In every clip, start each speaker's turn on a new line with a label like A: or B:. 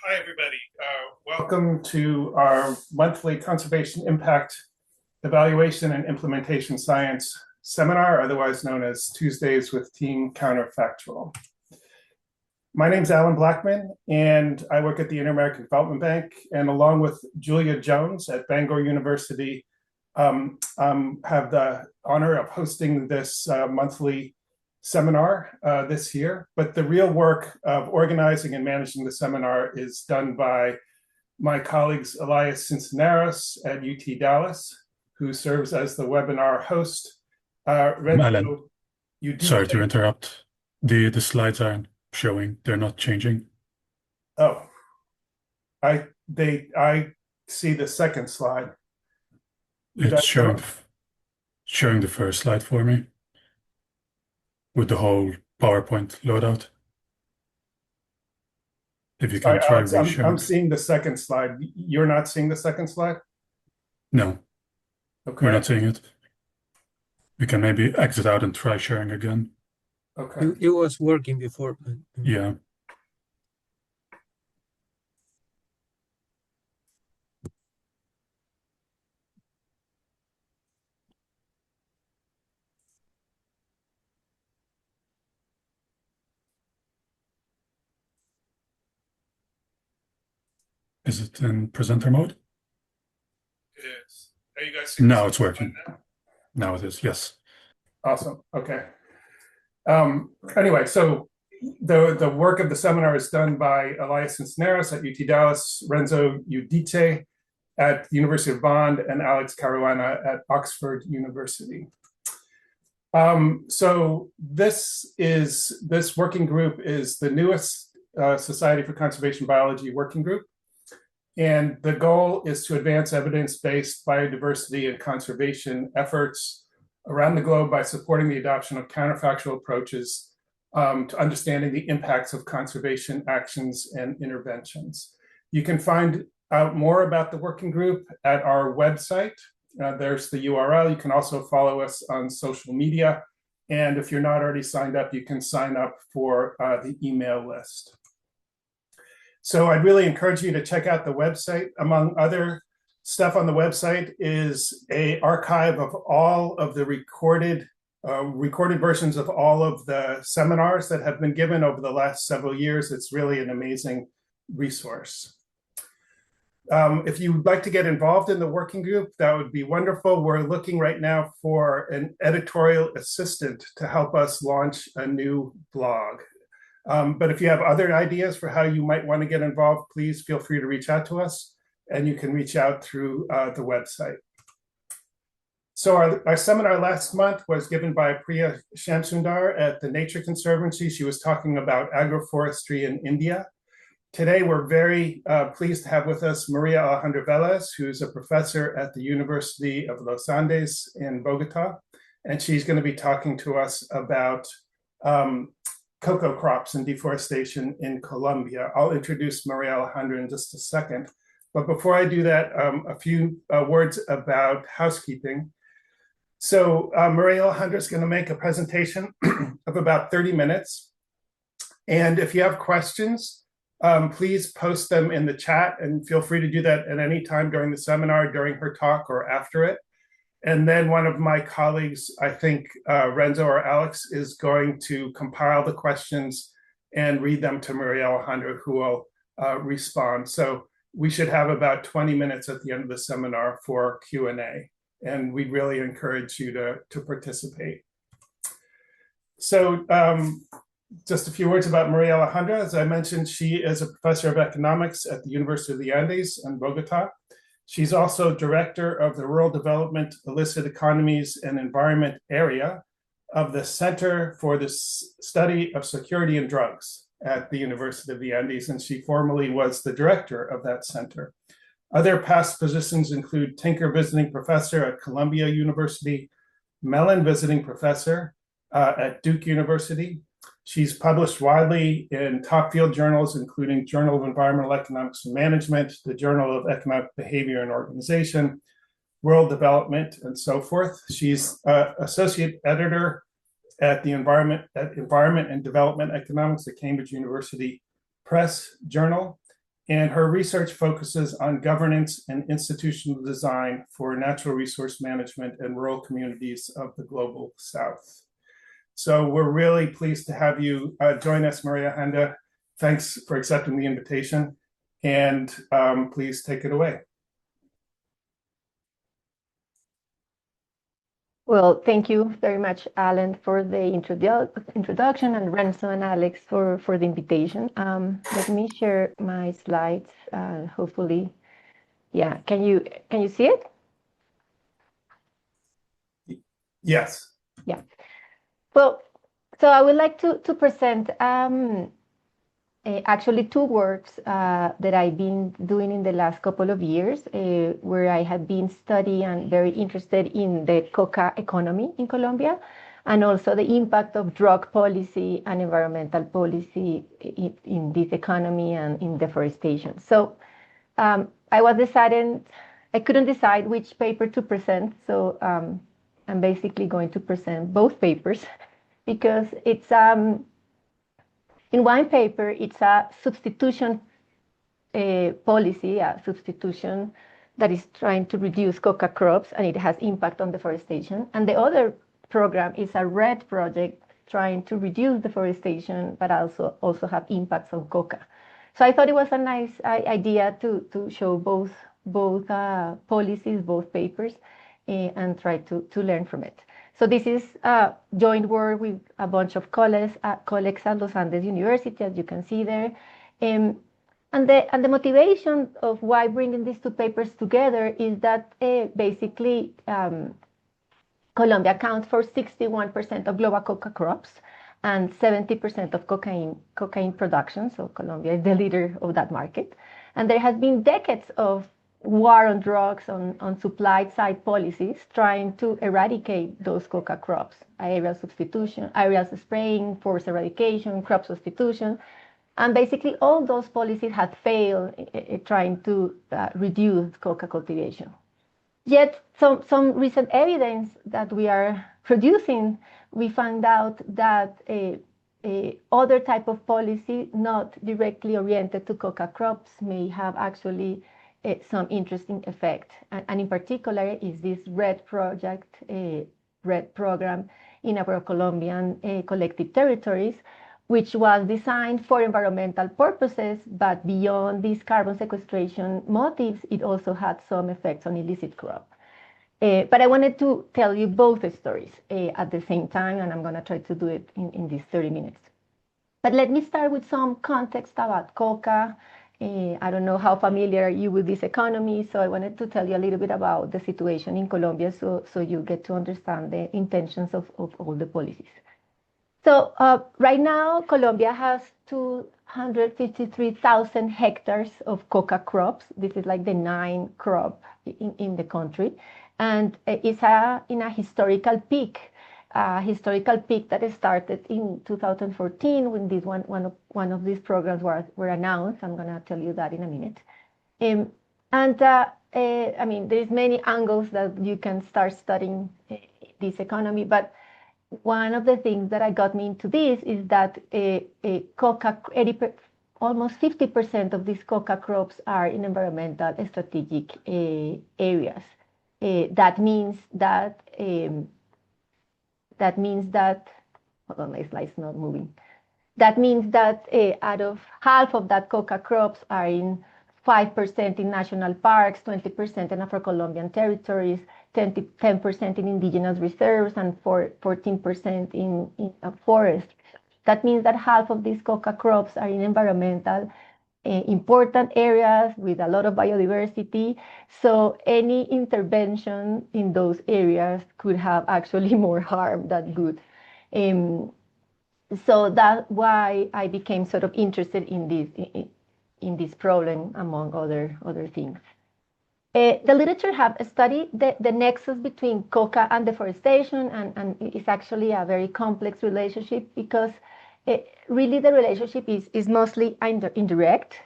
A: Hi, everybody. Welcome to our monthly Conservation Impact Evaluation and Implementation Science Seminar, otherwise known as Tuesdays with Team Counterfactual. My name is Alan Blackman, and I work at the Inter-American Development Bank, and along with Julia Jones at Bangor University, have the honor of hosting this monthly seminar this year, but the real work of organizing and managing the seminar is done by my colleagues Elias Cincinnati at UT Dallas, who serves as the webinar host.
B: Alan, sorry to interrupt. The slides aren't showing; they're not changing.
A: Oh, I see the second slide.
B: It's showing the first slide for me with the whole PowerPoint loadout. If you can try resharing.
A: I'm seeing the second slide. You're not seeing the second slide?
B: No.
A: Okay.
B: We're not seeing it. We can maybe exit out and try sharing again.
A: Okay.
C: It was working before.
B: Yeah. Is it in presenter mode?
A: It is. Are you guys seeing
B: now it's working. Now it is, yes.
A: Awesome. Okay. Anyway, so the work of the seminar is done by Elias Cincinnati at UT Dallas, Renzo Udite at the University of Bonn, and Alex Caruana at Oxford University. So this working group is the newest Society for Conservation Biology working group. And the goal is to advance evidence-based biodiversity and conservation efforts around the globe by supporting the adoption of counterfactual approaches to understanding the impacts of conservation actions and interventions. You can find out more about the working group at our website. There's the URL. You can also follow us on social media. And if you're not already signed up, you can sign up for the email list. So I'd really encourage you to check out the website. Among other stuff on the website is an archive of all of the recorded versions of all of the seminars that have been given over the last several years. It's really an amazing resource. If you'd like to get involved in the working group, that would be wonderful. We're looking right now for an editorial assistant to help us launch a new blog. But if you have other ideas for how you might want to get involved, please feel free to reach out to us, and you can reach out through the website. So our seminar last month was given by Priya Shamsundar at the Nature Conservancy. She was talking about agroforestry in India. Today, we're very pleased to have with us María Alejandra Vélez, who's a professor at the University of Los Andes in Bogota, and she's going to be talking to us about cocoa crops and deforestation in Colombia. I'll introduce María Alejandra in just a second. But before I do that, a few words about housekeeping. So María Alejandra is going to make a presentation of about 30 minutes. And if you have questions, please post them in the chat, and feel free to do that at any time during the seminar, during her talk, or after it. And then one of my colleagues, I think Renzo or Alex, is going to compile the questions and read them to María Alejandra, who will respond. So we should have about 20 minutes at the end of the seminar for Q&A, and we really encourage you to participate. So just a few words about María Alejandra. As I mentioned, she is a professor of economics at the University of the Andes in Bogota. She's also director of the Rural Development, Illicit Economies, and Environment area of the Center for the Study of Security and Drugs at the University of the Andes, and she formerly was the director of that center. Other past positions include Tinker Visiting Professor at Columbia University, Mellon Visiting Professor at Duke University. She's published widely in top field journals, including Journal of Environmental Economics and Management, the Journal of Economic Behavior and Organization, World Development, and so forth. She's associate editor at the Environment and Development Economics at Cambridge University Press Journal. And her research focuses on governance and institutional design for natural resource management in rural communities of the global South. So we're really pleased to have you join us, Maria Alejandra. Thanks for accepting the invitation. And please take it away.
C: Well, thank you very much, Alan, for the introduction, and Renzo and Alex for the invitation. Let me share my slides. Hopefully, yeah. Can you see it?
A: Yes.
C: Yeah. Well, so I would like to present actually two works that I've been doing in the last couple of years, where I have been studying and very interested in the coca economy in Colombia, and also the impact of drug policy and environmental policy in this economy and in deforestation. So I couldn't decide which paper to present, so I'm basically going to present both papers because it's in one paper, it's a substitution policy, a substitution that is trying to reduce coca crops, and it has impact on deforestation. And the other program is a RED project trying to reduce deforestation, but also have impacts on coca. So I thought it was a nice idea to show both policies, both papers, and try to learn from it. So this is joint work with a bunch of colleagues at Los Andes University, as you can see there. And the motivation of why bringing these two papers together is that basically Colombia accounts for 61% of global coca crops and 70% of cocaine production. So Colombia is the leader of that market. And there has been decades of war on drugs, on supply side policies, trying to eradicate those coca crops, aerial substitution, aerial spraying, forced eradication, crop substitution. And basically all those policies have failed trying to reduce coca cultivation. Yet some recent evidence that we are producing, we found out that other type of policy not directly oriented to coca crops may have actually some interesting effect. And in particular is this RED project, RED program in our Colombian collective territories, which was designed for environmental purposes, but beyond these carbon sequestration motives, it also had some effects on illicit crop. But I wanted to tell you both stories at the same time, and I'm going to try to do it in these 30 minutes. But let me start with some context about coca. I don't know how familiar you with this economy, so I wanted to tell you a little bit about the situation in Colombia so you get to understand the intentions of all the policies. So right now, Colombia has 253,000 hectares of coca crops. This is like the 9th crop in the country. And it's in a historical peak that started in 2014 when one of these programs were announced. I'm going to tell you that in a minute. I mean, there's many angles that you can start studying this economy, but one of the things that got me into this is that almost 50% of these coca crops are in environmental strategic areas. That means that hold on, my slide's not moving. That means that out of half of that coca crops are in 5% in national parks, 20% in Afro-Colombian territories, 10% in indigenous reserves, and 14% in forest. That means that half of these coca crops are in environmental important areas with a lot of biodiversity. So any intervention in those areas could have actually more harm than good. So that's why I became sort of interested in this problem, among other things. The literature have studied the nexus between coca and deforestation, and it's actually a very complex relationship because really the relationship is mostly indirect,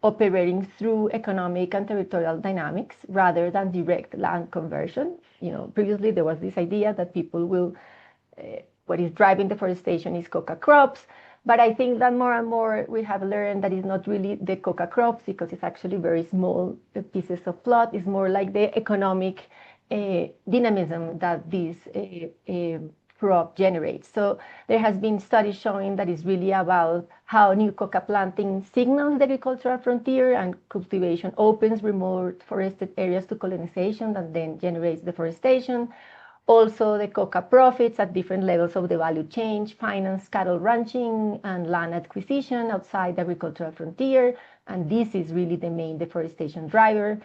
C: operating through economic and territorial dynamics rather than direct land conversion. You know, previously there was this idea that people will, what is driving deforestation is coca crops, But I think that more and more we have learned that it's not really the coca crops, because it's actually very small pieces of plot. It's more like the economic dynamism that this crop generates. So there has been studies showing that it's really about how new coca planting signals the agricultural frontier, and cultivation opens remote forested areas to colonization and then generates deforestation. Also, the coca profits at different levels of the value chain finance cattle ranching and land acquisition outside the agricultural frontier, and this is really the main deforestation driver.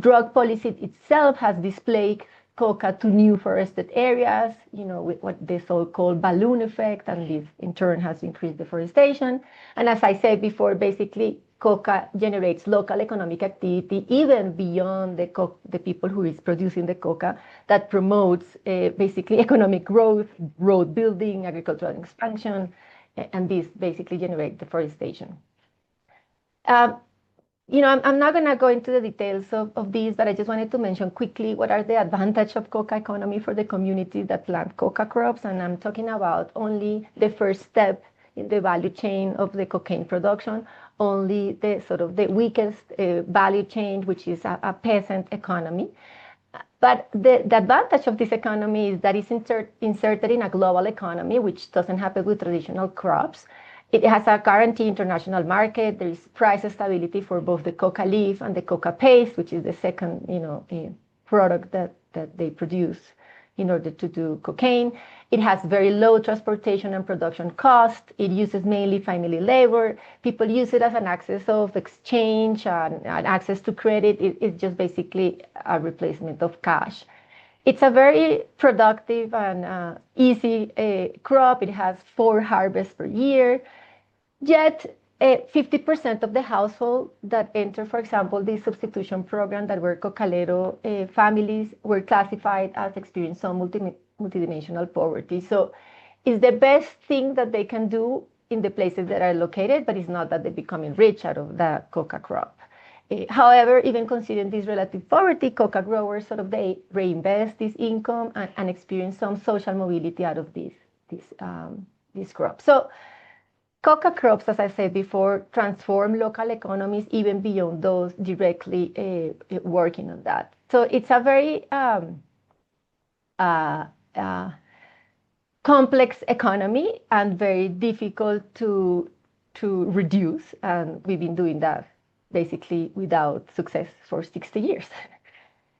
C: Drug policy itself has displaced coca to new forested areas, with what the so-called balloon effect, and this in turn has increased deforestation. And as I said before, basically, coca generates local economic activity even beyond the people who is producing the coca, that promotes basically economic growth, road building, agricultural expansion, and this basically generates deforestation. I'm not going to go into the details of these, but I just wanted to mention quickly what are the advantages of coca economy for the communities that plant coca crops. And I'm talking about only the first step in the value chain of the cocaine production, only the sort of the weakest value chain, which is a peasant economy. But the advantage of this economy is that it's inserted in a global economy, which doesn't happen with traditional crops. It has a guaranteed international market. There is price stability for both the coca leaf and the coca paste, which is the second, product that they produce in order to do cocaine. It has very low transportation and production cost. It uses mainly family labor. People use it as an access of exchange and access to credit. It's just basically a replacement of cash. It's a very productive and easy crop. It has 4 harvests per year. Yet 50% of the households that enter, for example, the substitution program that were cocalero families, were classified as experiencing some multidimensional poverty. So it's the best thing that they can do in the places that are located, but it's not that they're becoming rich out of the coca crop. However, even considering this relative poverty, coca growers they reinvest this income and experience some social mobility out of this crop. So coca crops, as I said before, transform local economies even beyond those directly working on that. So it's a very complex economy and very difficult to reduce. And we've been doing that basically without success for 60 years.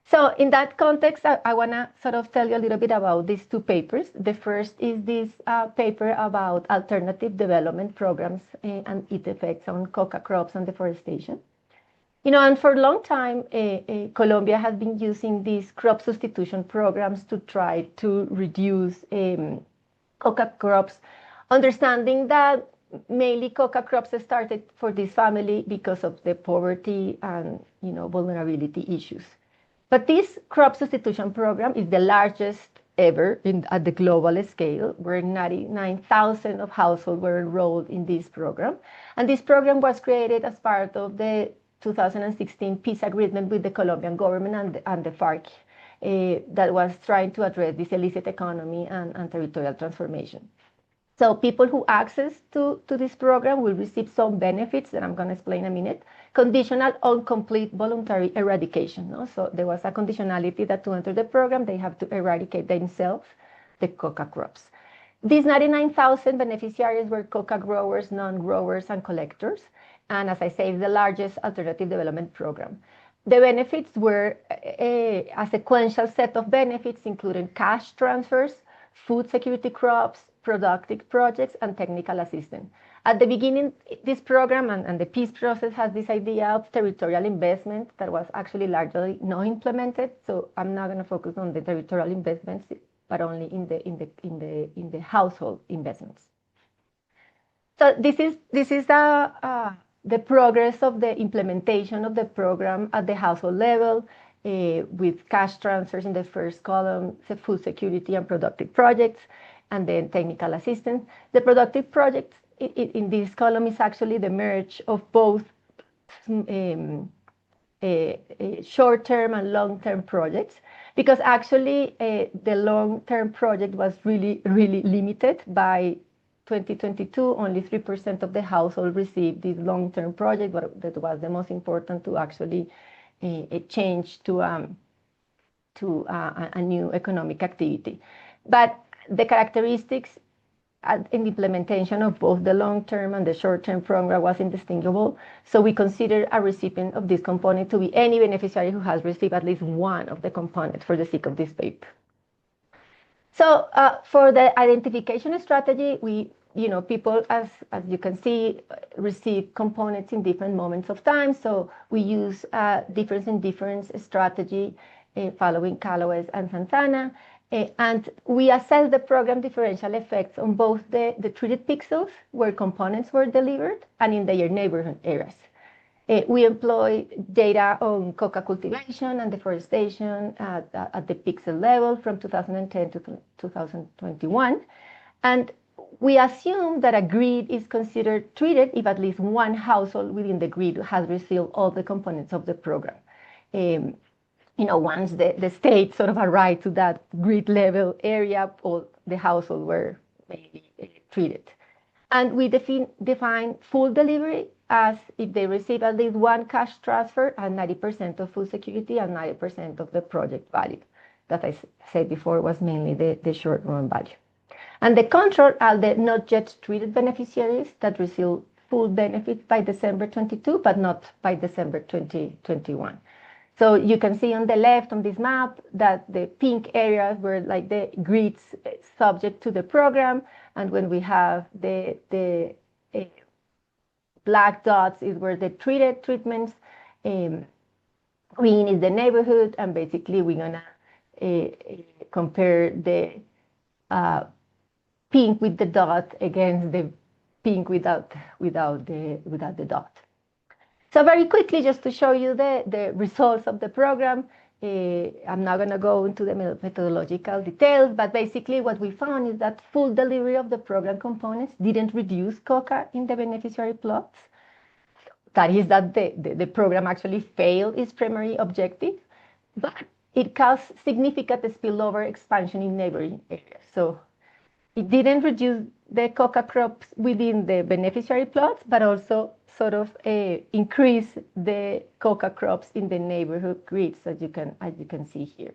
C: So in that context, I want to sort of tell you a little bit about these 2 papers. The first is this paper about alternative development programs and its effects on coca crops and deforestation. And for a long time, Colombia has been using these crop substitution programs to try to reduce coca crops, understanding that mainly coca crops started for this family because of the poverty and vulnerability issues. But this crop substitution program is the largest ever at the global scale, where 99,000 of households were enrolled in this program. And this program was created as part of the 2016 peace agreement with the Colombian government and the FARC that was trying to address this illicit economy and territorial transformation. So people who access to this program will receive some benefits that I'm going to explain in a minute, conditional on complete voluntary eradication. So there was a conditionality that to enter the program, they have to eradicate themselves the coca crops. These 99,000 beneficiaries were coca growers, non-growers, and collectors. And as I say, it's the largest alternative development program. The benefits were a sequential set of benefits, including cash transfers, food security crops, productive projects, and technical assistance. At the beginning, this program and the peace process has this idea of territorial investment that was actually largely not implemented. So I'm not going to focus on the territorial investments, but only in the household investments. So this is the progress of the implementation of the program at the household level, with cash transfers in the first column, the food security and productive projects, and then technical assistance. The productive projects in this column is actually the merge of both short-term and long-term projects, because actually the long-term project was really limited by 2022, only 3% of the household received this long-term project, but that was the most important to actually change to a new economic activity. But the characteristics in the implementation of both the long-term and the short-term program was indistinguishable. So we consider a recipient of this component to be any beneficiary who has received at least one of the components for the sake of this paper. So for the identification strategy, people, as you can see, receive components in different moments of time. So we use difference in difference strategy following Callaway and Santana. And we assess the program differential effects on both the treated pixels where components were delivered and in their neighborhood areas. We employ data on coca cultivation and deforestation at the pixel level from 2010 to 2021. And we assume that a grid is considered treated if at least one household within the grid has received all the components of the program. Once the state sort of arrived to that grid level area, all the households were maybe treated. And we define full delivery as if they receive at least one cash transfer and 90% of food security and 90% of the project value. That I said before was mainly the short run value. And the control are the not yet treated beneficiaries that receive full benefit by December 22, but not by December 2021. So you can see on the left on this map that the pink areas were like the grids subject to the program. And when we have the black dots is where the treated treatments, green is the neighborhood, and basically we're gonna compare the pink with the dot against the pink without the dot. So very quickly, just to show you the results of the program, I'm not going to go into the methodological details, but basically what we found is that full delivery of the program components didn't reduce Coca in the beneficiary plots. That is that the program actually failed its primary objective, but it caused significant spillover expansion in neighboring areas. So it didn't reduce the Coca crops within the beneficiary plots, but also sort of increase the Coca crops in the neighborhood grids, as you can see here.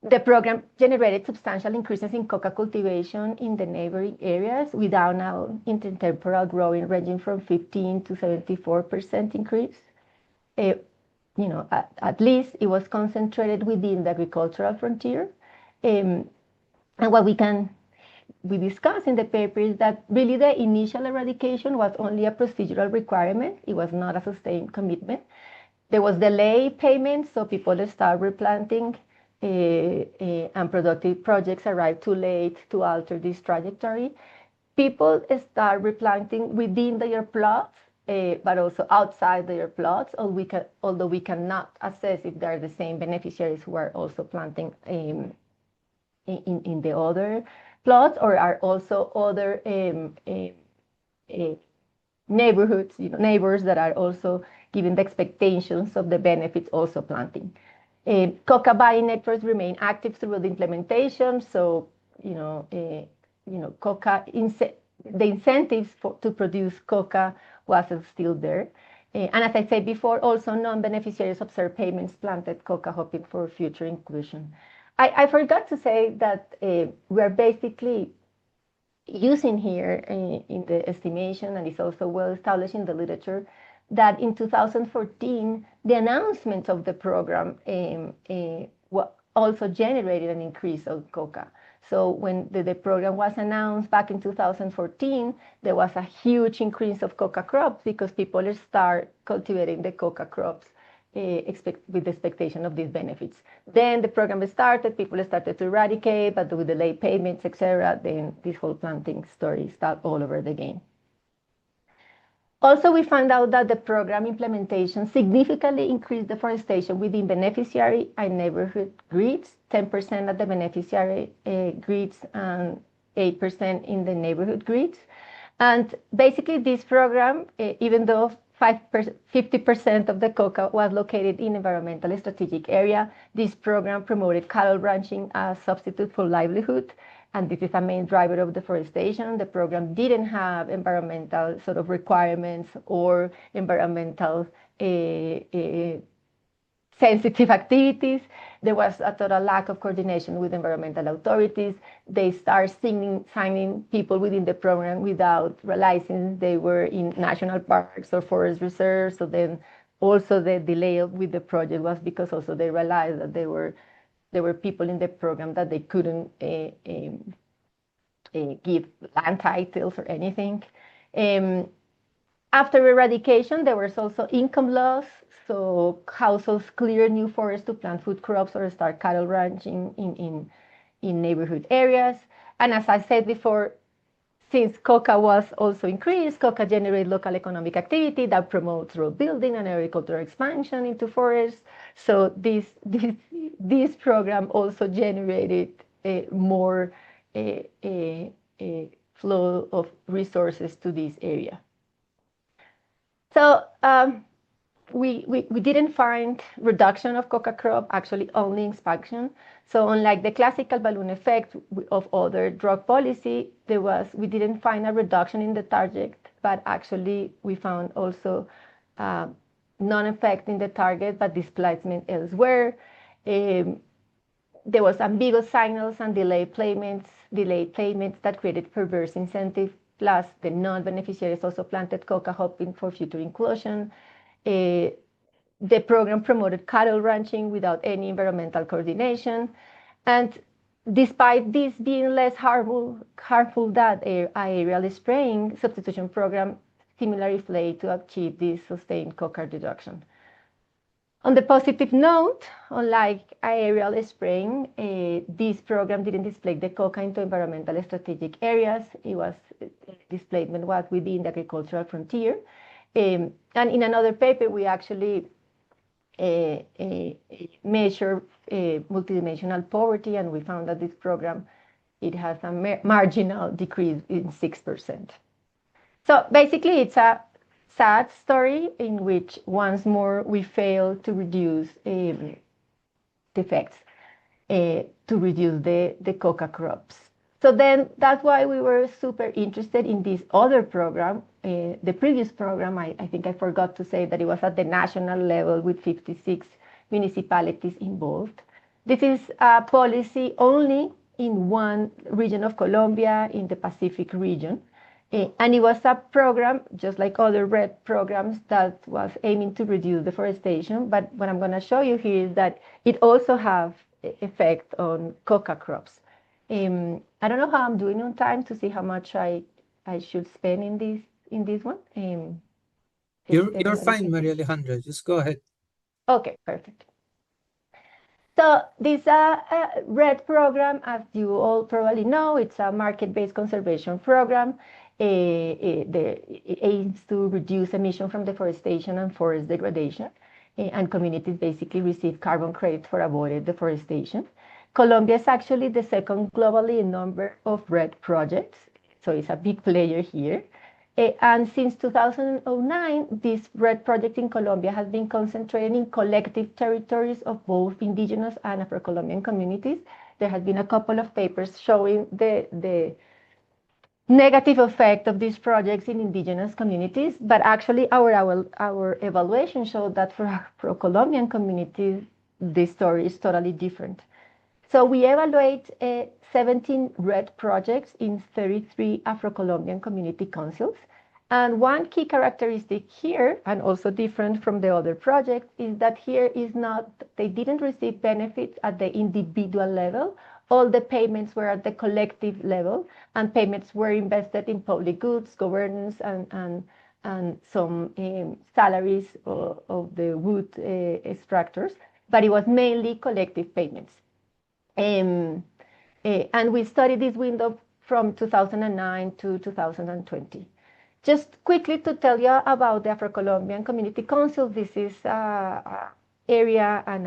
C: The program generated substantial increases in Coca cultivation in the neighboring areas without now intertemporal growing ranging from 15 to 74% increase. At least it was concentrated within the agricultural frontier. And what we discussed in the paper is that really the initial eradication was only a procedural requirement. It was not a sustained commitment. There was delay payments, so people start replanting and productive projects arrived too late to alter this trajectory. People start replanting within their plots, but also outside their plots, although we cannot assess if they're the same beneficiaries who are also planting in the other plots or are also other neighborhoods, neighbors that are also given the expectations of the benefits also planting. Coca buying networks remain active through the implementation. So, Coca, the incentives to produce Coca wasn't still there. And as I said before, also non-beneficiaries observed payments planted Coca hoping for future inclusion. I forgot to say that we're basically using here in the estimation, and it's also well established in the literature, that in 2014, the announcement of the program also generated an increase of Coca. So when the program was announced back in 2014, there was a huge increase of Coca crops because people start cultivating the Coca crops with the expectation of these benefits. Then the program started, people started to eradicate, but with delayed payments, etc., then this whole planting story started all over again. Also, we found out that the program implementation significantly increased deforestation within beneficiary and neighborhood grids, 10% at the beneficiary grids and 8% in the neighborhood grids. And basically this program, even though 50% of the Coca was located in environmentally strategic area, this program promoted cattle ranching as substitute for livelihood. and this is a main driver of deforestation. The program didn't have environmental sort of requirements or environmental sensitive activities. There was a total lack of coordination with environmental authorities. They start signing people within the program without realizing they were in national parks or forest reserves. So then also the delay with the project was because also they realized that there were people in the program that they couldn't give land titles or anything. After eradication, there was also income loss. So households clear new forests to plant food crops or start cattle ranching in neighborhood areas. And as I said before, since Coca was also increased, Coca generates local economic activity that promotes road building and agricultural expansion into forests. So this program also generated more flow of resources to this area. So we didn't find reduction of coca crop, actually only expansion. So unlike the classical balloon effect of other drug policy, we didn't find a reduction in the target, but actually we found also non-effect in the target, but displacement elsewhere. There was ambiguous signals and delayed payments that created perverse incentives. Plus, the non-beneficiaries also planted coca hoping for future inclusion. The program promoted cattle ranching without any environmental coordination. And despite this being less harmful than aerial spraying, substitution program similarly failed to achieve this sustained coca reduction. On the positive note, unlike aerial spraying, this program didn't display the coca into environmental strategic areas. Displacement was within the agricultural frontier. And in another paper, we actually measure multidimensional poverty, and we found that this program, it has a marginal decrease in 6%. So basically, it's a sad story in which once more we fail to reduce the effects, to reduce the coca crops. So then that's why we were super interested in this other program. The previous program, I think I forgot to say that it was at the national level with 56 municipalities involved. This is a policy only in one region of Colombia, in the Pacific region. And it was a program, just like other RED programs, that was aiming to reduce deforestation. But what I'm going to show you here is that it also has effect on coca crops. I don't know how I'm doing on time to see how much I should spend in this one.
D: You're fine, Maria Alejandra. Just go ahead.
C: Okay, perfect. So this RED program, as you all probably know, it's a market-based conservation program. It aims to reduce emission from deforestation and forest degradation, and communities basically receive carbon credits for avoided deforestation. Colombia is actually the second globally in number of RED projects, so it's a big player here. And since 2009, this RED project in Colombia has been concentrated in collective territories of both indigenous and Afro-Colombian communities. There has been a couple of papers showing the negative effect of these projects in indigenous communities, but actually our evaluation showed that for Afro-Colombian communities, this story is totally different. So we evaluate 17 RED projects in 33 Afro-Colombian community councils. And one key characteristic here, and also different from the other projects, is that here they didn't receive benefits at the individual level. All the payments were at the collective level, and payments were invested in public goods, governance, and some salaries of the wood extractors, but it was mainly collective payments. And we studied this window from 2009 to 2020. Just quickly to tell you about the Afro-Colombian Community Council, this is an area and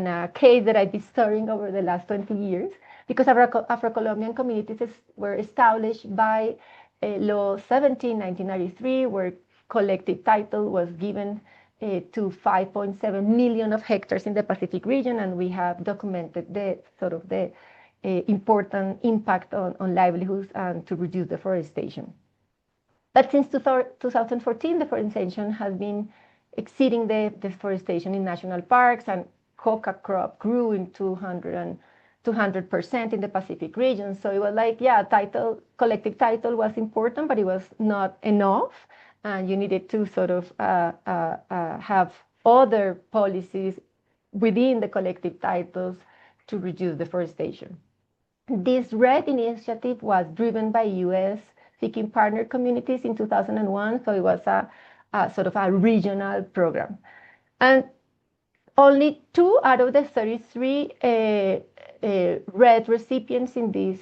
C: a case that I've been studying over the last 20 years, because Afro-Colombian communities were established by Law 17, 1993, where collective title was given to 5.7 million of hectares in the Pacific region, and we have documented the important impact on livelihoods and to reduce deforestation. But since 2014, deforestation has been exceeding the deforestation in national parks, and coca crop grew in 200% in the Pacific region. So it was like, yeah, collective title was important, but it was not enough. And you needed to sort of have other policies within the collective titles to reduce deforestation. This RED initiative was driven by US seeking partner communities in 2001, so it was a sort of a regional program. And only 2 out of the 33 RED recipients in this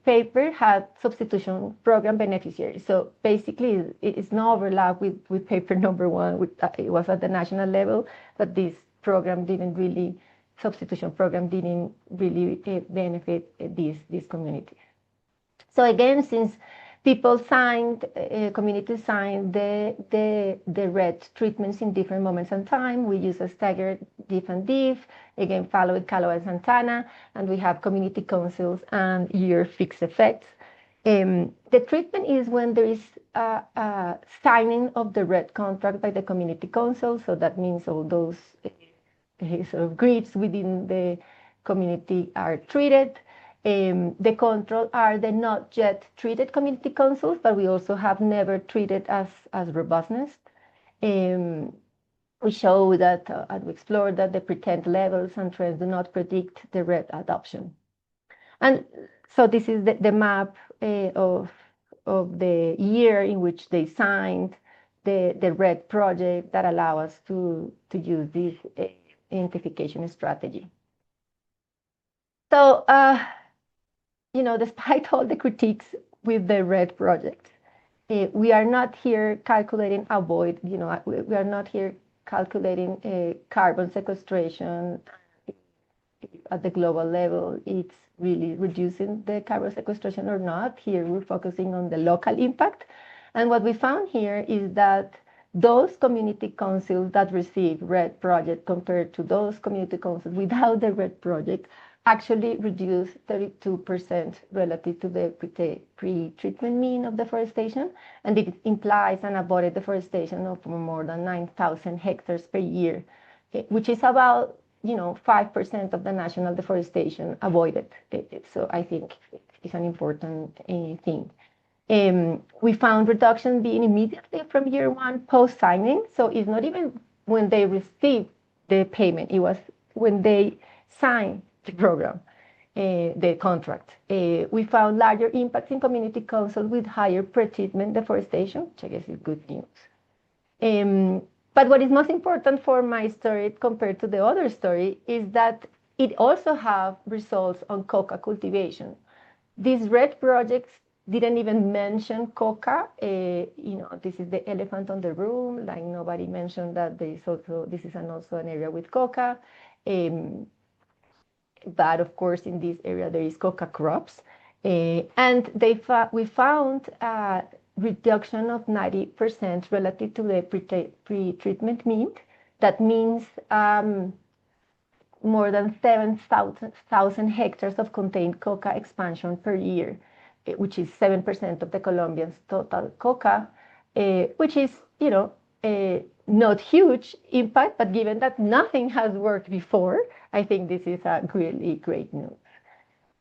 C: paper had substitution program beneficiaries. So basically, it's no overlap with paper number 1. It was at the national level, but this substitution program didn't really benefit these communities. So again, since communities signed the RED treatments in different moments in time, we use a staggered diff and diff, again followed Callaway and Santana, and we have community councils and year fixed effects. The treatment is when there is a signing of the RED contract by the community council, so that means all those sort of grids within the community are treated. The control are the not yet treated community councils, but we also have never treated as robustness. We show that and we explore that the pretend levels and trends do not predict the RED adoption. And so this is the map of the year in which they signed the RED project that allow us to use this identification strategy. So, despite all the critiques with the RED project, we are not here calculating we are not here calculating carbon sequestration at the global level. It's really reducing the carbon sequestration or not. Here we're focusing on the local impact. And what we found here is that those community councils that receive RED project compared to those community councils without the RED project actually reduce 32% relative to the pre-treatment mean of deforestation, and it implies an avoided deforestation of more than 9,000 hectares per year, which is about 5% of the national deforestation avoided. So I think it's an important thing. We found reduction being immediately from year 1 post-signing, so it's not even when they receive the payment, it was when they sign the program, the contract. We found larger impacts in community councils with higher pre-treatment deforestation, which I guess is good news. But what is most important for my story compared to the other story is that it also have results on coca cultivation. These RED projects didn't even mention coca. This is the elephant on the room. Like nobody mentioned that this is also an area with coca. But of course, in this area there is coca crops, and we found a reduction of 90% relative to the pre-treatment mean. That means more than 7,000 hectares of contained coca expansion per year, which is 7% of the Colombians' total coca, which is not huge impact, but given that nothing has worked before, I think this is a really great news.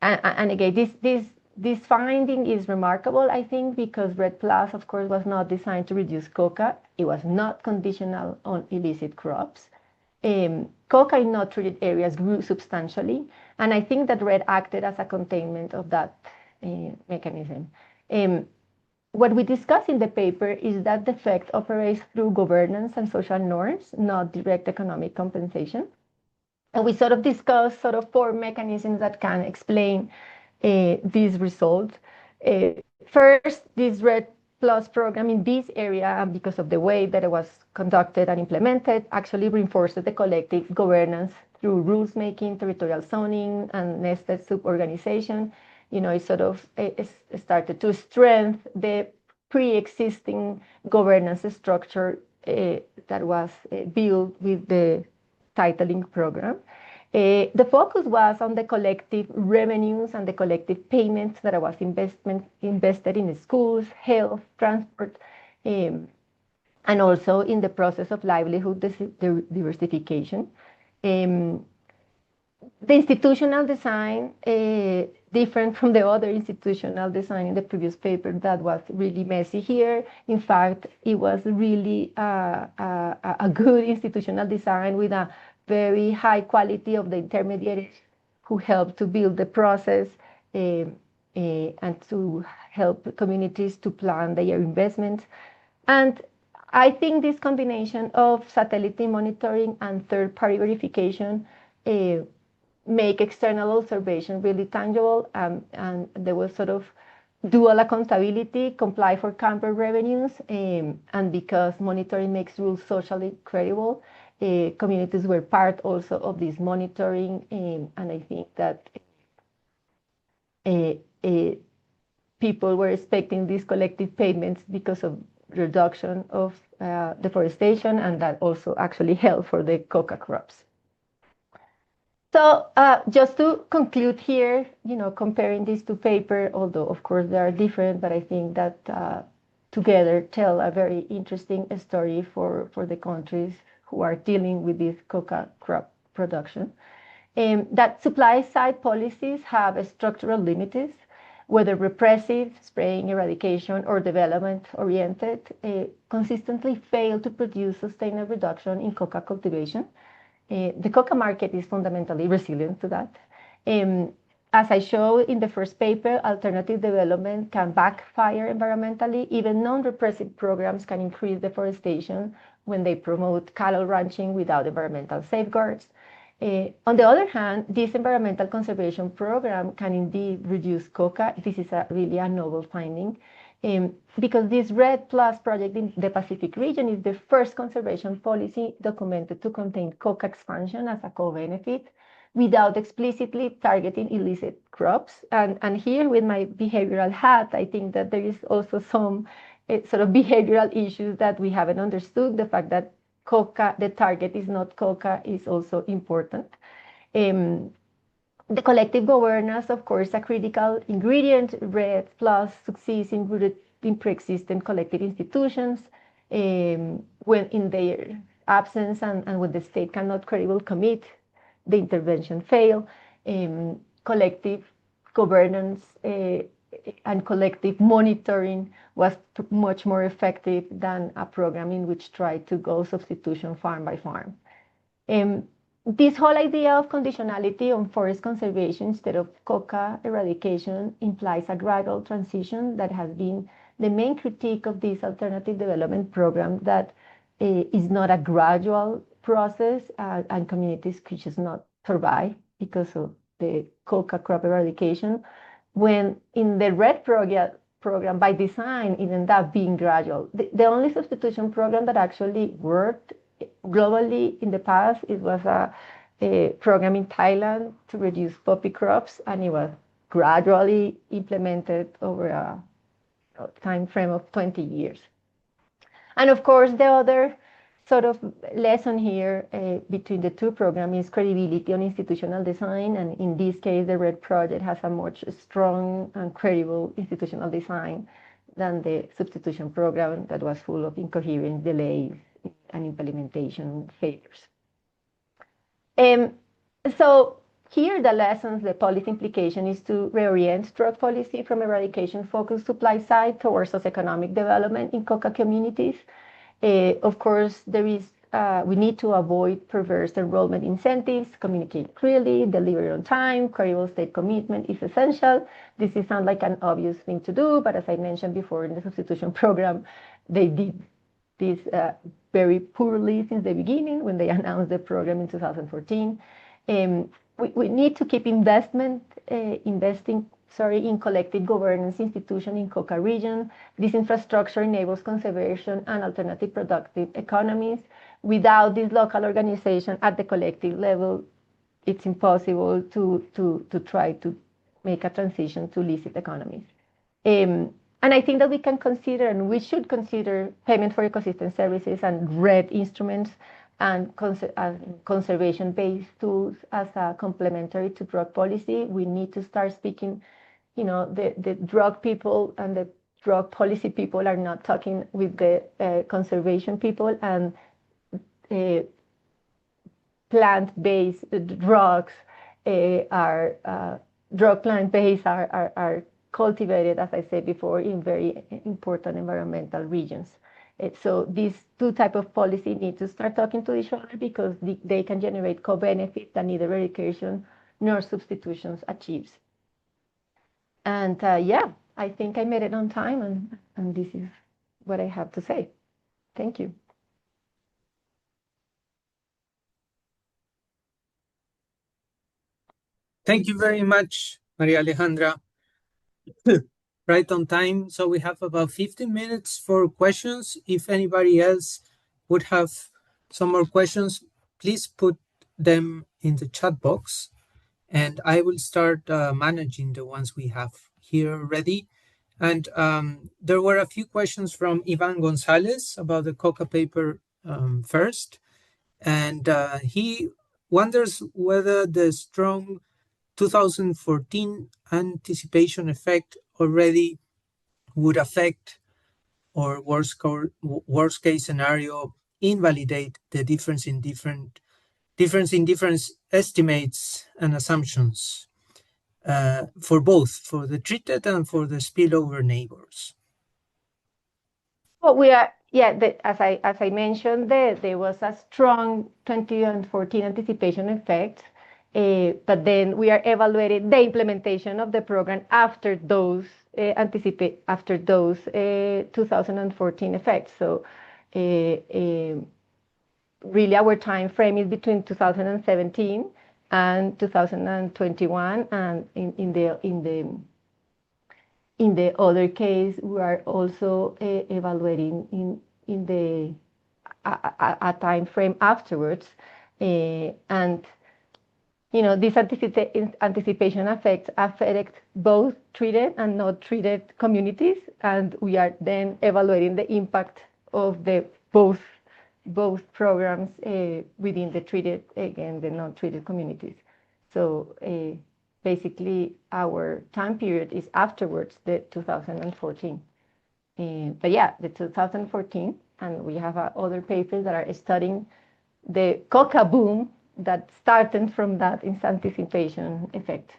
C: And again, this finding is remarkable, I think, because RED Plus, of course, was not designed to reduce coca. It was not conditional on illicit crops. Coca in not treated areas grew substantially, and I think that RED acted as a containment of that mechanism. What we discuss in the paper is that the effect operates through governance and social norms, not direct economic compensation. And we sort of discuss 4 mechanisms that can explain these results. First, this RED Plus program in this area, because of the way that it was conducted and implemented, actually reinforces the collective governance through rules making, territorial zoning, and nested sub-organization. It started to strengthen the pre-existing governance structure that was built with the titling program. The focus was on the collective revenues and the collective payments that was invested in schools, health, transport, and also in the process of livelihood diversification. The institutional design, different from the other institutional design in the previous paper that was really messy here. In fact, it was really a good institutional design with a very high quality of the intermediaries who helped to build the process and to help communities to plan their investments. And I think this combination of satellite monitoring and third-party verification make external observation really tangible, and there was sort of dual accountability, comply for campaign revenues, and because monitoring makes rules socially credible, communities were part also of this monitoring, and I think that people were expecting these collective payments because of reduction of deforestation, and that also actually helped for the coca crops. So just to conclude here, comparing these two papers, although of course they are different, but I think that together tell a very interesting story for the countries who are dealing with this coca crop production. That supply side policies have structural limits, whether repressive, spraying, eradication, or development-oriented, consistently fail to produce sustainable reduction in coca cultivation. The coca market is fundamentally resilient to that. As I showed in the first paper, alternative development can backfire environmentally. Even non-repressive programs can increase deforestation when they promote cattle ranching without environmental safeguards. On the other hand, this environmental conservation program can indeed reduce coca. This is really a novel finding. Because this RED Plus project in the Pacific region is the first conservation policy documented to contain coca expansion as a co-benefit without explicitly targeting illicit crops. And here with my behavioral hat, I think that there is also some sort of behavioral issues that we haven't understood. The fact that coca, the target is not coca, is also important. The collective governance, of course, a critical ingredient. RED Plus succeeds in rooted in pre-existing collective institutions when in their absence and when the state cannot credibly commit, the intervention fail. Collective governance and collective monitoring was much more effective than a program in which tried to go substitution farm by farm. This whole idea of conditionality on forest conservation instead of coca eradication implies a gradual transition that has been the main critique of this alternative development program, that is not a gradual process and communities could just not survive because of the coca crop eradication, when in the RED program by design it ended up being gradual. The only substitution program that actually worked globally in the past, it was a program in Thailand to reduce poppy crops, and it was gradually implemented over a time frame of 20 years. And of course, the other sort of lesson here between the two programs is credibility on institutional design, and in this case, the RED project has a much strong and credible institutional design than the substitution program that was full of incoherent delays and implementation failures. So here the lessons, the policy implication is to reorient drug policy from eradication-focused supply side towards socioeconomic development in coca communities. Of course, we need to avoid perverse enrollment incentives, communicate clearly, deliver on time, credible state commitment is essential. This sounds like an obvious thing to do, but as I mentioned before in the substitution program, they did this very poorly since the beginning when they announced the program in 2014. We need to keep investing in collective governance institution in coca region. This infrastructure enables conservation and alternative productive economies. Without this local organization at the collective level, it's impossible to try to make a transition to licit economies. And I think that we can consider, and we should consider, payment for ecosystem services and RED instruments and conservation-based tools as a complementary to drug policy. We need to start speaking, the drug people and the drug policy people are not talking with the conservation people, and plant-based drugs plant-based are cultivated, as I said before, in very important environmental regions. So these two type of policy need to start talking to each other, because they can generate co-benefit that neither eradication nor substitutions achieves. And yeah, I think I made it on time, and this is what I have to say. Thank you.
D: Thank you very much, Maria Alejandra. Right on time. So we have about 15 minutes for questions. If anybody else would have some more questions, please put them in the chat box, and I will start managing the ones we have here ready. And there were a few questions from Ivan Gonzalez about the Coca paper first. And he wonders whether the strong 2014 anticipation effect already would affect, or worst case scenario, invalidate the difference in different estimates and assumptions for both, for the treated and for the spillover neighbors.
C: Well, as I mentioned, there was a strong 2014 anticipation effect, but then we are evaluating the implementation of the program after those 2014 effects. So really our time frame is between 2017 and 2021, and in the other case, we are also evaluating in a time frame afterwards, and these anticipation effects affect both treated and not treated communities, and we are then evaluating the impact of the both programs within the treated and the non-treated communities. So basically, our time period is afterwards the 2014. But yeah, the 2014, and we have other papers that are studying the Coca boom that started from that anticipation effect.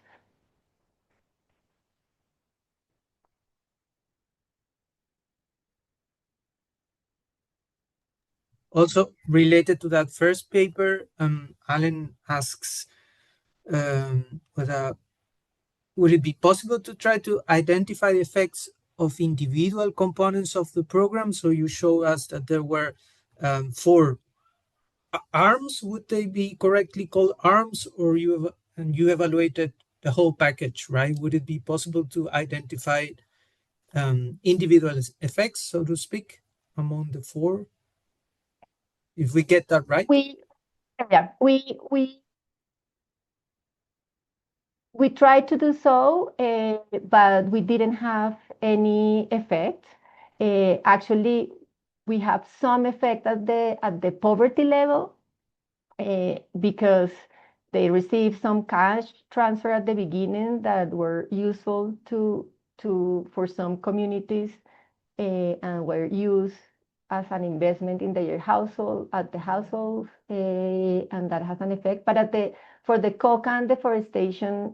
D: Also related to that first paper, Alan asks whether would it be possible to try to identify the effects of individual components of the program? So you show us that there were 4 arms. Would they be correctly called arms, or you evaluated the whole package, right? Would it be possible to identify individual effects, so to speak, among the 4? If we get that right?
C: We tried to do so, but we didn't have any effect. Actually, we have some effect at the poverty level, because they received some cash transfer at the beginning that were useful for some communities, and were used as an investment in their household, and that has an effect. But for the Coca and deforestation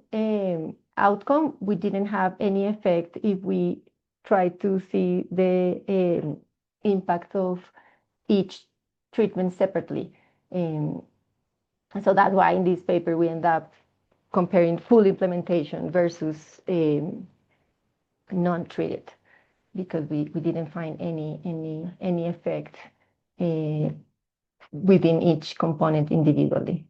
C: outcome, we didn't have any effect if we try to see the impact of each treatment separately. So that's why in this paper we end up comparing full implementation versus non-treated, because we didn't find any effect within each component individually.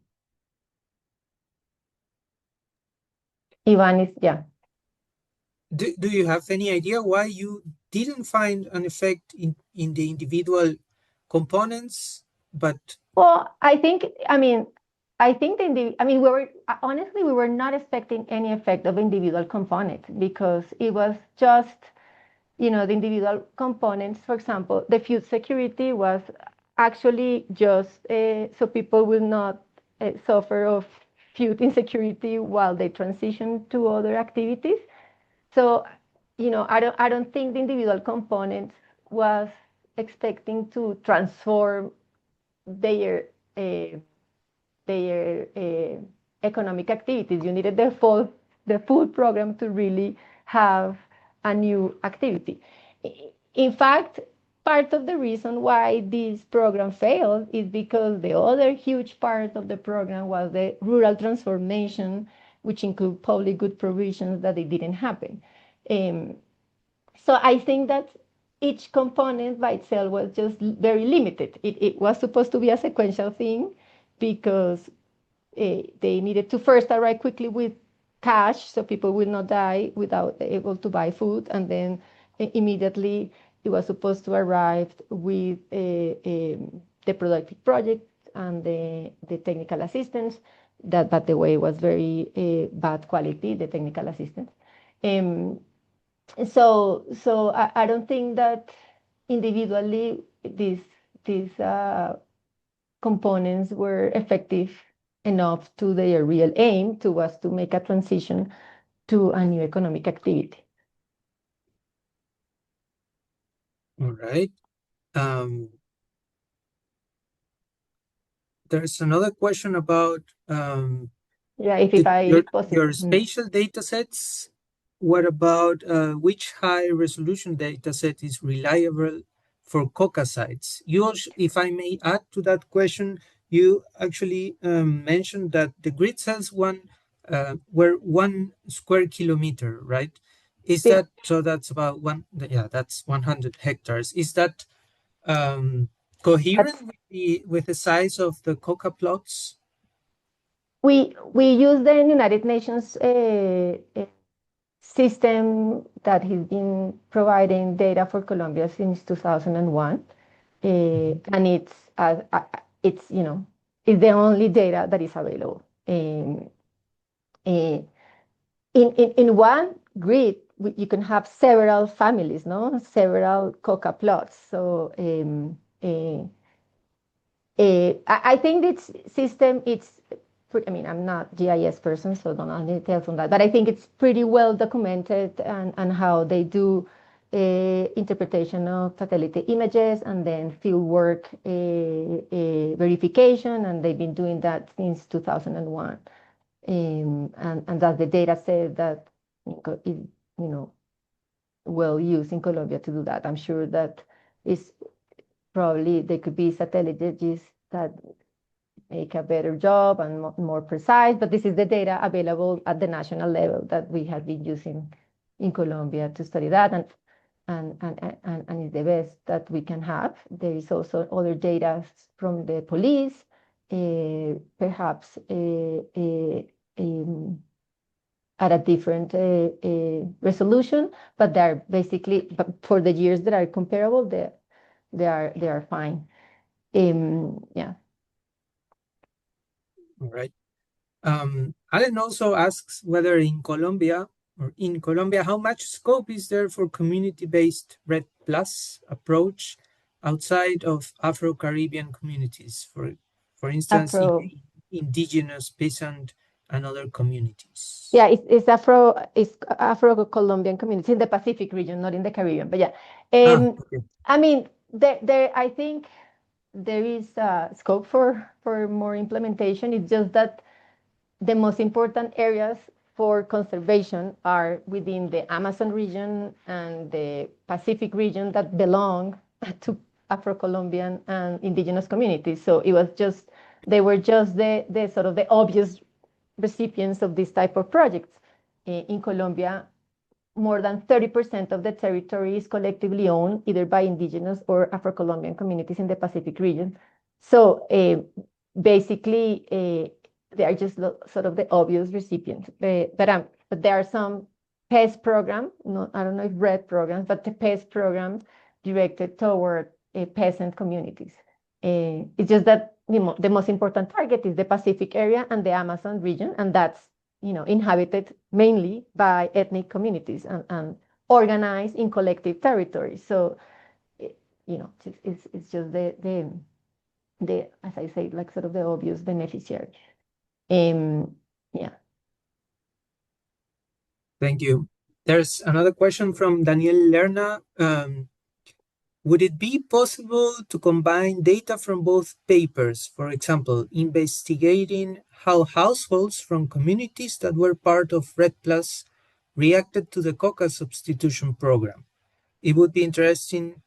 C: Ivan is, yeah.
D: Do you have any idea why you didn't find an effect in the individual components, but?
C: Well, we were not expecting any effect of individual components, because it was just, the individual components. For example, the food security was actually just so people will not suffer of food insecurity while they transition to other activities. So, I don't think the individual component was expecting to transform their economic activities. You needed the full program to really have a new activity. In fact, part of the reason why this program failed is because the other huge part of the program was the rural transformation, which include public good provisions that it didn't happen. So I think that each component by itself was just very limited. It was supposed to be a sequential thing because they needed to first arrive quickly with cash so people will not die without able to buy food, and then immediately it was supposed to arrive with the productive project and the technical assistance. That, by the way, was very bad quality, the technical assistance. So I don't think that individually these components were effective enough to their real aim, was to make a transition to a new economic activity.
D: All right. There's another question about your spatial data sets. What about which high resolution data set is reliable for Coca sites? You also, if I may add to that question, you actually mentioned that the grid cells were 1 square kilometer, right? Is that so? That's about that's 100 hectares. Is that coherent with the size of the Coca plots?
C: We use the United Nations system that has been providing data for Colombia since 2001, and it's it's the only data that is available. In one grid, you can have several families, several Coca plots. So I think this system, I'm not GIS person, so don't know details on that, but I think it's pretty well documented and how they do interpretation of satellite images and then field work verification, and they've been doing that since 2001. And that's the data set that is, well used in Colombia to do that. I'm sure that is probably there could be satellites that make a better job and more precise, but this is the data available at the national level that we have been using in Colombia to study that, and it's the best that we can have. There is also other data from the police, perhaps at a different resolution, but they're basically, for the years that are comparable, they are fine. Yeah.
D: All right. Alan also asks whether in Colombia, how much scope is there for community-based RED Plus approach outside of Afro-Caribbean communities, for instance, indigenous, peasant, and other communities?
C: Yeah, it's Afro-Colombian community in the Pacific region, not in the Caribbean, but yeah. Okay. I mean, I think there is scope for more implementation. It's just that the most important areas for conservation are within the Amazon region and the Pacific region that belong to Afro-Colombian and indigenous communities. So they were just the sort of the obvious recipients of this type of projects. In Colombia, more than 30% of the territory is collectively owned either by indigenous or Afro-Colombian communities in the Pacific region. So basically, they are just sort of the obvious recipients. But there are some PEST programs, I don't know if RED programs, but the PEST programs directed toward peasant communities. It's just that the most important target is the Pacific area and the Amazon region, and that's inhabited mainly by ethnic communities and organized in collective territories. So it's just the as I say, like sort of the obvious beneficiaries. Yeah.
D: Thank you. There's another question from Daniel Lerna. Would it be possible to combine data from both papers, for example, investigating how households from communities that were part of Red Plus reacted to the Coca substitution program? It would be interesting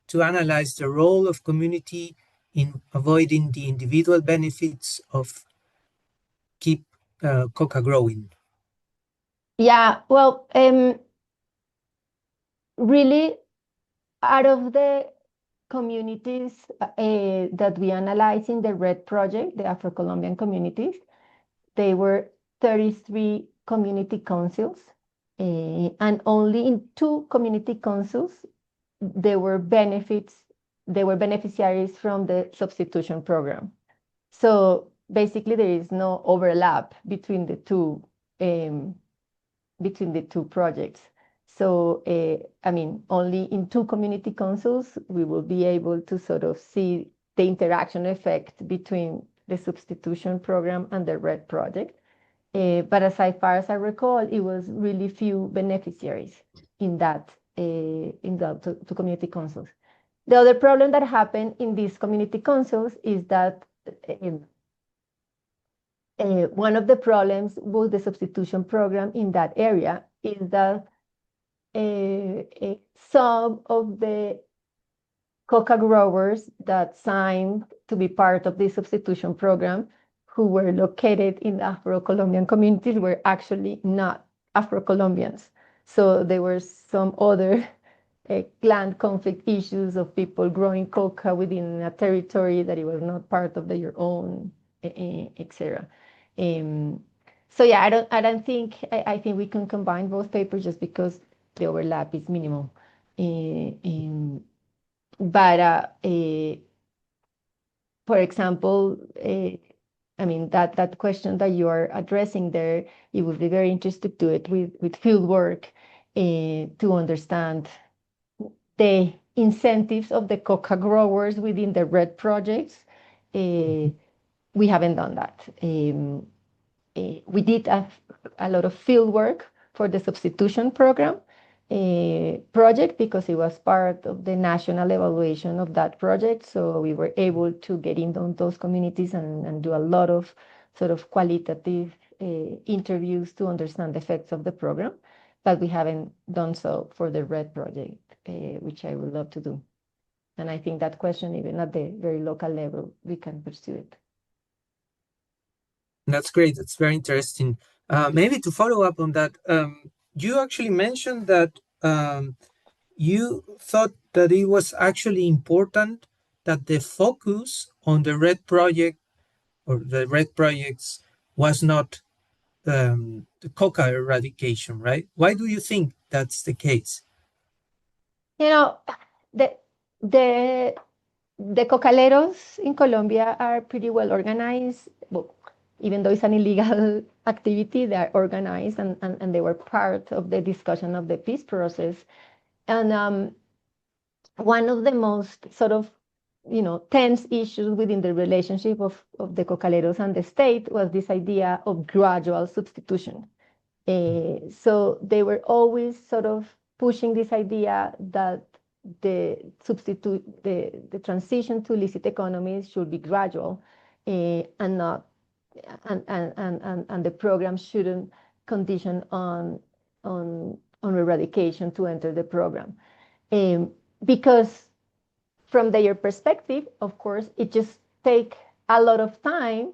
D: to analyze the role of community in avoiding the individual benefits of keep Coca growing.
C: Yeah, well, really, out of the communities that we analyzed in the RED project, the Afro-Colombian communities, they were 33 community councils, and only in 2 community councils there were beneficiaries from the substitution program. So basically, there is no overlap between the two projects. So, I mean, only in 2 community councils, we will be able to sort of see the interaction effect between the substitution program and the RED project. But as far as I recall, it was really few beneficiaries in the 2 community councils. The other problem that happened in these community councils is that one of the problems with the substitution program in that area is that some of the coca growers that signed to be part of the substitution program, who were located in Afro-Colombian communities, were actually not Afro-Colombians. So there were some other land conflict issues of people growing coca within a territory that it was not part of their own, etc. So yeah, I don't think I think we can combine both papers just because the overlap is minimal. But for example, I mean that question that you are addressing there, it would be very interesting to do it with field work to understand the incentives of the coca growers within the RED projects. We haven't done that. We did a lot of field work for the substitution program project because it was part of the national evaluation of that project. So we were able to get in on those communities and do a lot of sort of qualitative interviews to understand the effects of the program. But we haven't done so for the RED project, which I would love to do. And I think that question, even at the very local level, we can pursue it.
D: That's great. That's very interesting. Maybe to follow up on that, you actually mentioned that you thought that it was actually important that the focus on the RED project or the RED projects was not the coca eradication, right? Why do you think that's the case?
C: You know, the cocaleros in Colombia are pretty well organized. Well, even though it's an illegal activity, they are organized and they were part of the discussion of the peace process. And one of the most sort of, tense issues within the relationship of the cocaleros and the state was this idea of gradual substitution. So they were always sort of pushing this idea that the transition to illicit economies should be gradual and not and the program shouldn't condition on eradication to enter the program. Because from their perspective, of course, it just takes a lot of time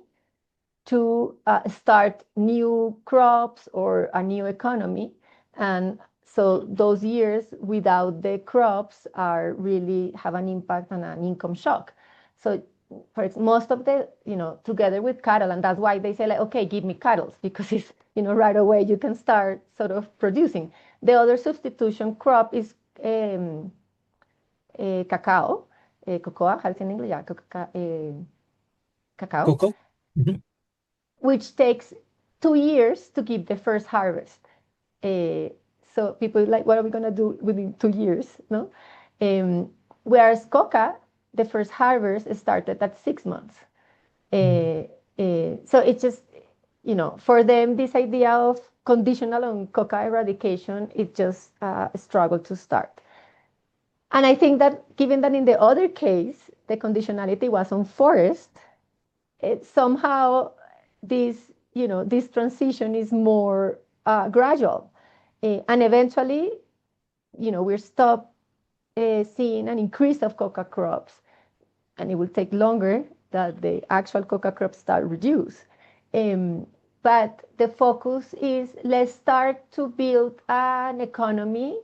C: to start new crops or a new economy. And so those years without the crops really have an impact on an income shock. So for most of the, together with cattle, and that's why they say like, okay, give me cattle, because it's, right away you can start sort of producing. The other substitution crop is cacao, cocoa, how is it in English? Yeah, cacao.
D: Cocoa? Mm-hmm.
C: Which takes 2 years to give the first harvest. So people are like, what are we going to do within 2 years? No? Whereas coca the first harvest started at 6 months. So it's just, for them, this idea of conditional on coca eradication, it just a struggle to start. And I think that given that in the other case, the conditionality was on forest, somehow this, this transition is more gradual. And eventually, we're stop seeing an increase of coca crops, and it will take longer that the actual coca crops start reduce. But the focus is, let's start to build an economy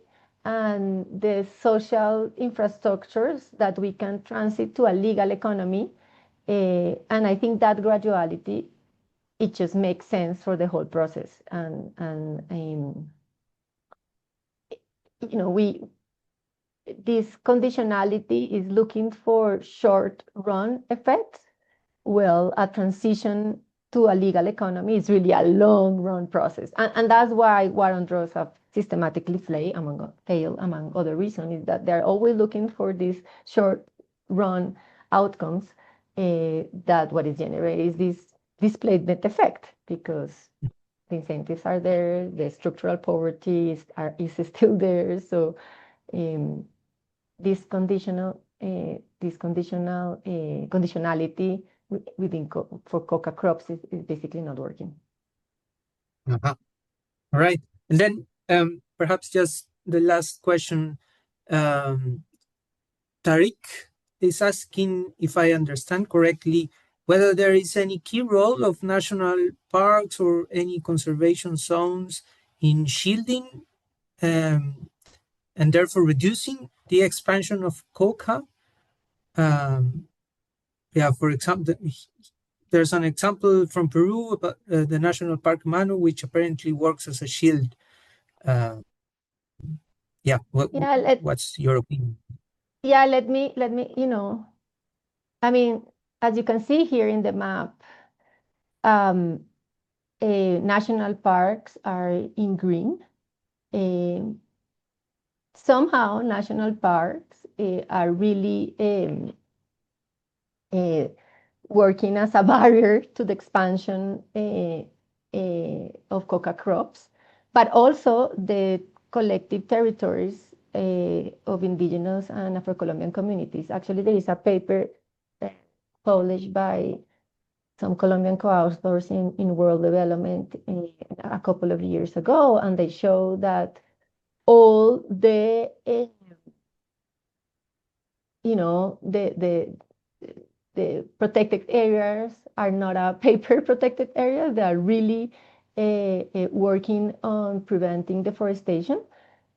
C: and the social infrastructures that we can transit to a legal economy. And I think that graduality, it just makes sense for the whole process. This conditionality is looking for short-run effects. Well, a transition to a legal economy is really a long-run process. And that's why war on drugs have systematically failed, among other reasons, is that they're always looking for these short-run outcomes that what is generated is this displacement effect, because the incentives are there, the structural poverty is still there. So this conditionality for coca crops is basically not working.
D: All right. And then perhaps just the last question. Tariq is asking, if I understand correctly, whether there is any key role of national parks or any conservation zones in shielding and therefore reducing the expansion of coca. For example, there's an example from Peru about the National Park Manu, which apparently works as a shield. What's your opinion?
C: Yeah, let me, I mean, as you can see here in the map, national parks are in green. Somehow national parks are really working as a barrier to the expansion of coca crops, but also the collective territories of indigenous and Afro-Colombian communities. Actually, there is a paper published by some Colombian co-authors in World Development a couple of years ago, and they show that all the the protected areas are not a paper protected area. They are really working on preventing deforestation.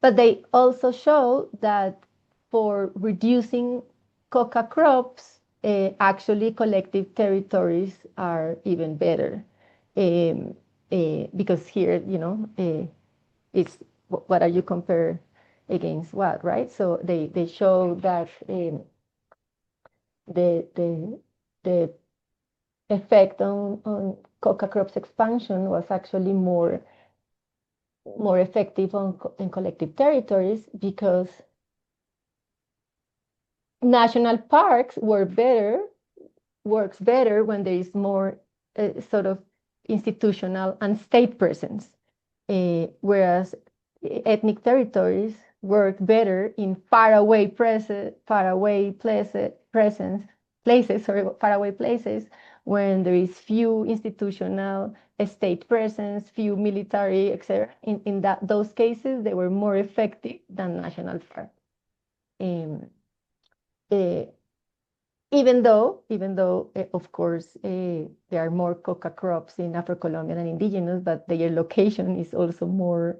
C: But they also show that for reducing coca crops, actually collective territories are even better. Because here, it's what are you compare against what, right? So they show that the effect on coca crops expansion was actually more effective in collective territories, because national parks works better when there is more sort of institutional and state presence, whereas ethnic territories work better in faraway places when there is few institutional state presence, few military, etc. In those cases, they were more effective than national parks. Even though, of course, there are more coca crops in Afro-Colombian and indigenous, but their location is also more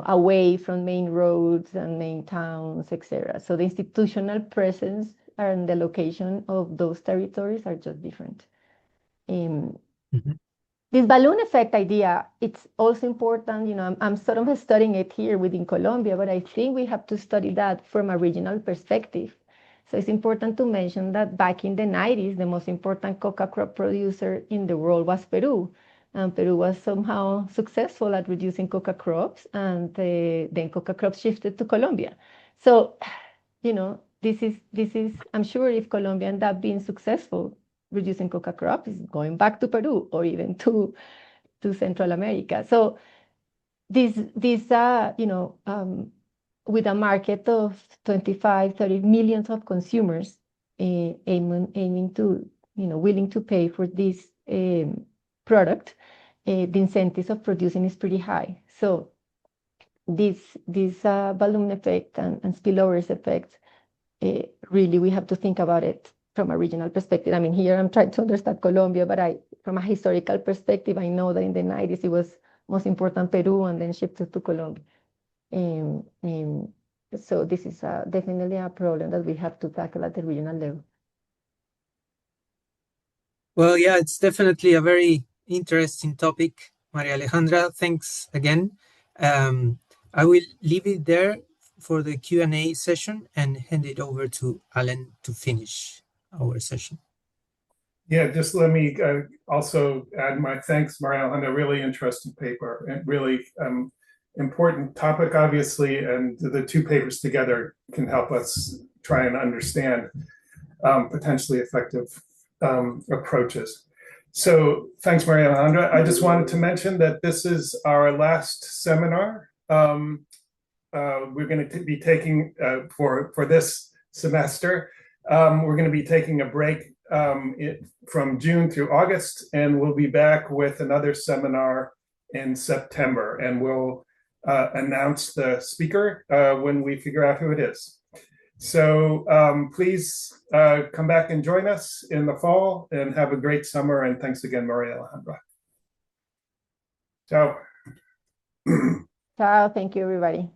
C: away from main roads and main towns, etc. So the institutional presence and the location of those territories are just different. This balloon effect idea, it's also important. I'm sort of studying it here within Colombia, but I think we have to study that from a regional perspective. So it's important to mention that back in the 90s, the most important coca crop producer in the world was Peru. And Peru was somehow successful at reducing coca crops, and then coca crops shifted to Colombia. So, this is, I'm sure if Colombia ends up being successful reducing coca crop, is going back to Peru or even to Central America. So with a market of 25, 30 millions of consumers aiming to, willing to pay for this product, the incentives of producing is pretty high. So this balloon effect and spillovers effect, really we have to think about it from a regional perspective. I mean, here I'm trying to understand Colombia, but from a historical perspective, I know that in the 90s it was most important Peru and then shifted to Colombia. So this is definitely a problem that we have to tackle at the regional level.
D: Well, yeah, it's definitely a very interesting topic, Maria Alejandra. Thanks again. I will leave it there for the Q&A session and hand it over to Alan to finish our session.
A: Yeah, just let me also add my thanks, María Alejandra. Really interesting paper and really important topic, obviously, and the two papers together can help us try and understand potentially effective approaches. So thanks, María Alejandra. I just wanted to mention that this is our last seminar. We're going to be taking, for this semester, we're going to be taking a break from June through August, and we'll be back with another seminar in September, and we'll announce the speaker when we figure out who it is. So please come back and join us in the fall, and have a great summer, and thanks again, María Alejandra. Ciao.
C: Ciao, thank you everybody.